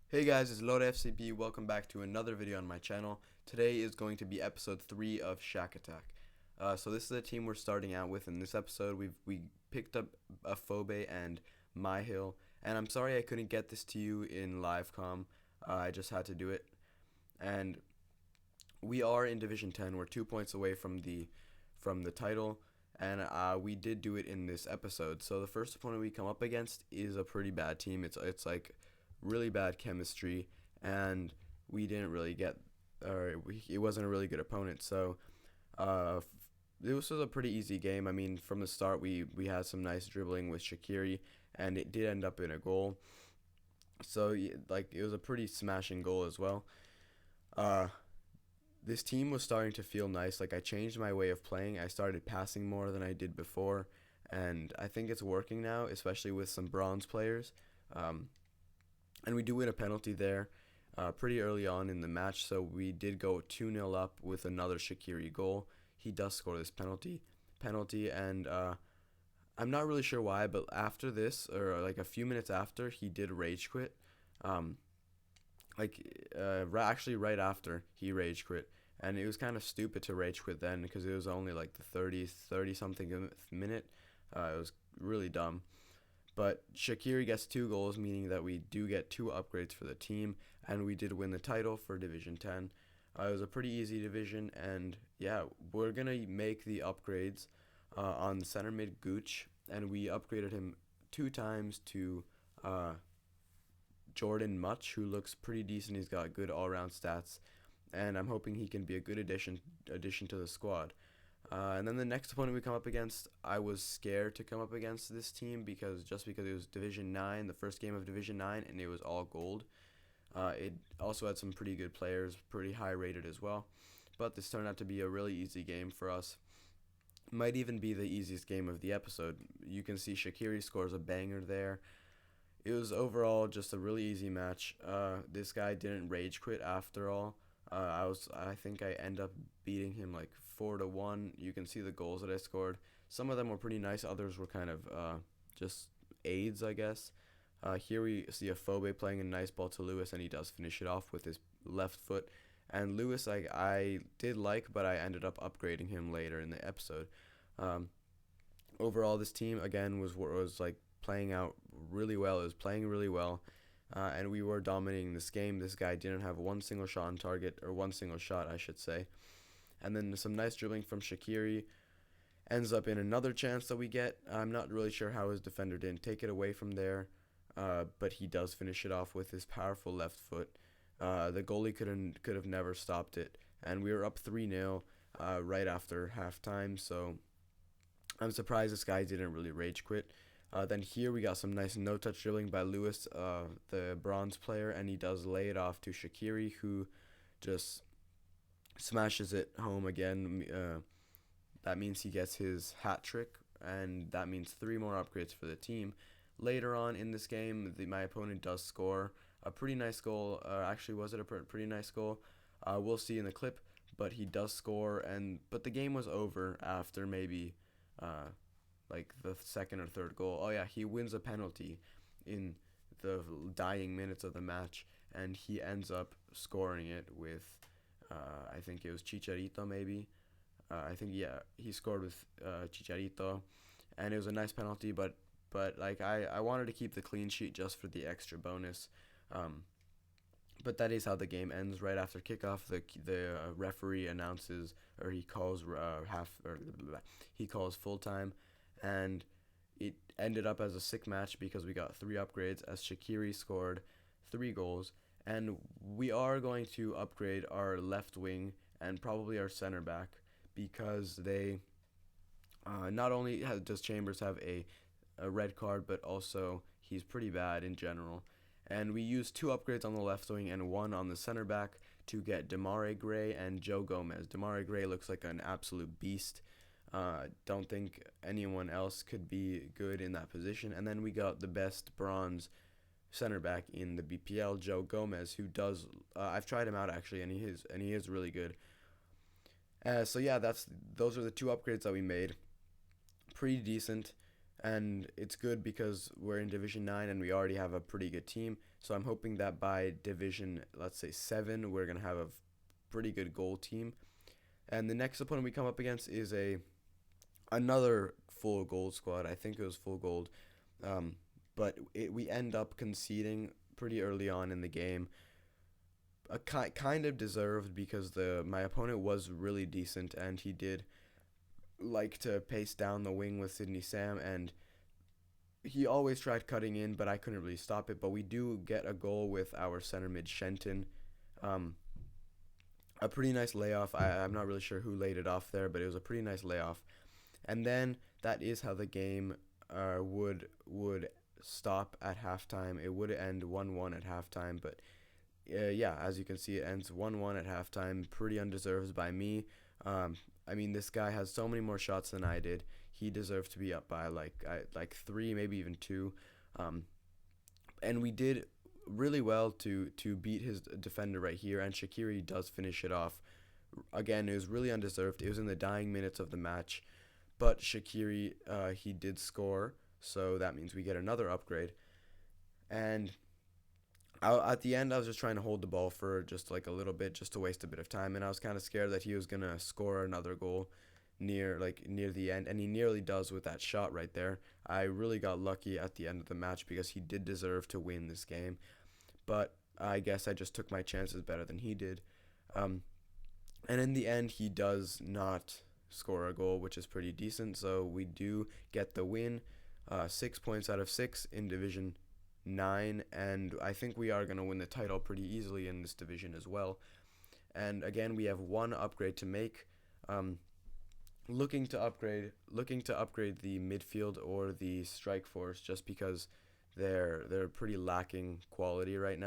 Hey guys, it's Lord FCP. Welcome back to another video on my channel. Today is going to be episode 3 of Shaq Attack. So this is the team we're starting out with in this episode. We picked up a Phobe and My Hill, and I'm sorry I couldn't get this to you in live com. I just had to do it, and we are in Division 10. We're 2 points away from the title, and we did do it in this episode. So the first opponent we come up against is a pretty bad team. It's like really bad chemistry, and we didn't really get, it wasn't a really good opponent. So uh, this was a pretty easy game. I mean, from the start, we had some nice dribbling with Shaqiri, and it did end up in a goal. So like it was a pretty smashing goal as well. Uh, this team was starting to feel nice. Like I changed my way of playing. I started passing more than I did before, and I think it's working now, especially with some bronze players. Um, and we do win a penalty there pretty early on in the match, so we did go 2-0 up with another Shaqiri goal. He does score this penalty, and I'm not really sure why, but after this, or like a few minutes after, he did rage quit. Um, actually right after he rage quit, and it was kind of stupid to rage quit then because it was only like the 30 something minute. It was really dumb. But Shaqiri gets 2 goals, meaning that we do get 2 upgrades for the team, and we did win the title for Division 10. It was a pretty easy division, and yeah, we're gonna make the upgrades on center mid Gooch, and we upgraded him 2 times to uh, Jordan Much, who looks pretty decent. He's got good all-around stats, and I'm hoping he can be a good addition to the squad. And then the next opponent we come up against, I was scared to come up against this team because it was Division 9, the first game of Division 9, and it was all gold. It also had some pretty good players, pretty high rated as well. But this turned out to be a really easy game for us. Might even be the easiest game of the episode. You can see Shaqiri scores a banger there. It was overall just a really easy match. This guy didn't rage quit after all. I think I end up beating him like 4-1. You can see the goals that I scored. Some of them were pretty nice. Others were kind of just aids, I guess. Here we see a Phobe playing a nice ball to Lewis, and he does finish it off with his left foot. And Lewis, I did like, but I ended up upgrading him later in the episode. Um, Overall, this team again was like playing out really well. It was playing really well, and we were dominating this game. This guy didn't have one single shot on target, or one single shot, I should say. And then some nice dribbling from Shaqiri ends up in another chance that we get. I'm not really sure how his defender didn't take it away from there, but he does finish it off with his powerful left foot. The goalie could have never stopped it, and we were up 3-0 right after halftime. So I'm surprised this guy didn't really rage quit. Then here we got some nice no-touch dribbling by Lewis, the bronze player, and he does lay it off to Shaqiri, who just smashes it home again. That means he gets his hat trick, and that means 3 more upgrades for the team. Later on in this game, my opponent does score a pretty nice goal. Actually, was it a pretty nice goal? We'll see in the clip, but he does score, but the game was over after maybe uh, like the second or third goal. Oh yeah, he wins a penalty in the dying minutes of the match, and he ends up scoring it with I think it was Chicharito maybe. I think yeah, he scored with Chicharito, and it was a nice penalty. But like I wanted to keep the clean sheet just for the extra bonus. Um, but that is how the game ends. Right after kickoff, the referee announces, or he calls he calls full time, and it ended up as a sick match because we got 3 upgrades as Shaqiri scored 3 goals, and we are going to upgrade our left wing and probably our center back because they not only does Chambers have a red card, but also he's pretty bad in general. And we used 2 upgrades on the left wing and 1 on the center back to get Demare Gray and Joe Gomez. Demare Gray looks like an absolute beast. Don't think anyone else could be good in that position. And then we got the best bronze center back in the BPL, Joe Gomez, who does. I've tried him out actually, and he is really good. So yeah, those are the 2 upgrades that we made. Pretty decent. and it's good because we're in Division 9 and we already have a pretty good team. So I'm hoping that by Division, let's say 7, we're going to have a pretty good goal team. And the next opponent we come up against is a another full gold squad. I think it was full gold. Um, but we end up conceding pretty early on in the game. Kind of deserved because the my opponent was really decent and he did like to pace down the wing with Sydney Sam, and he always tried cutting in, but I couldn't really stop it. But we do get a goal with our center mid Shenton. Um, a pretty nice layoff. I'm not really sure who laid it off there, but it was a pretty nice layoff. And then that is how the game would stop at halftime. It would end 1-1 at halftime, but yeah, as you can see, it ends 1-1 at halftime. Pretty undeserved by me. I mean, this guy has so many more shots than I did. He deserved to be up by like 3, maybe even 2. Um, and we did really well to beat his defender right here, and Shaqiri does finish it off. Again, it was really undeserved. It was in the dying minutes of the match, but Shaqiri, he did score, so that means we get another upgrade. And at the end, I was just trying to hold the ball for just like a little bit, just to waste a bit of time, and I was kind of scared that he was gonna score another goal near the end, and he nearly does with that shot right there. I really got lucky at the end of the match because he did deserve to win this game, but I guess I just took my chances better than he did. Um, and in the end, he does not score a goal, which is pretty decent. So we do get the win, 6 points out of 6 in Division 9, and I think we are going to win the title pretty easily in this division as well. And again, we have one upgrade to make. Looking to upgrade the midfield or the strike force, just because they're pretty lacking quality right now.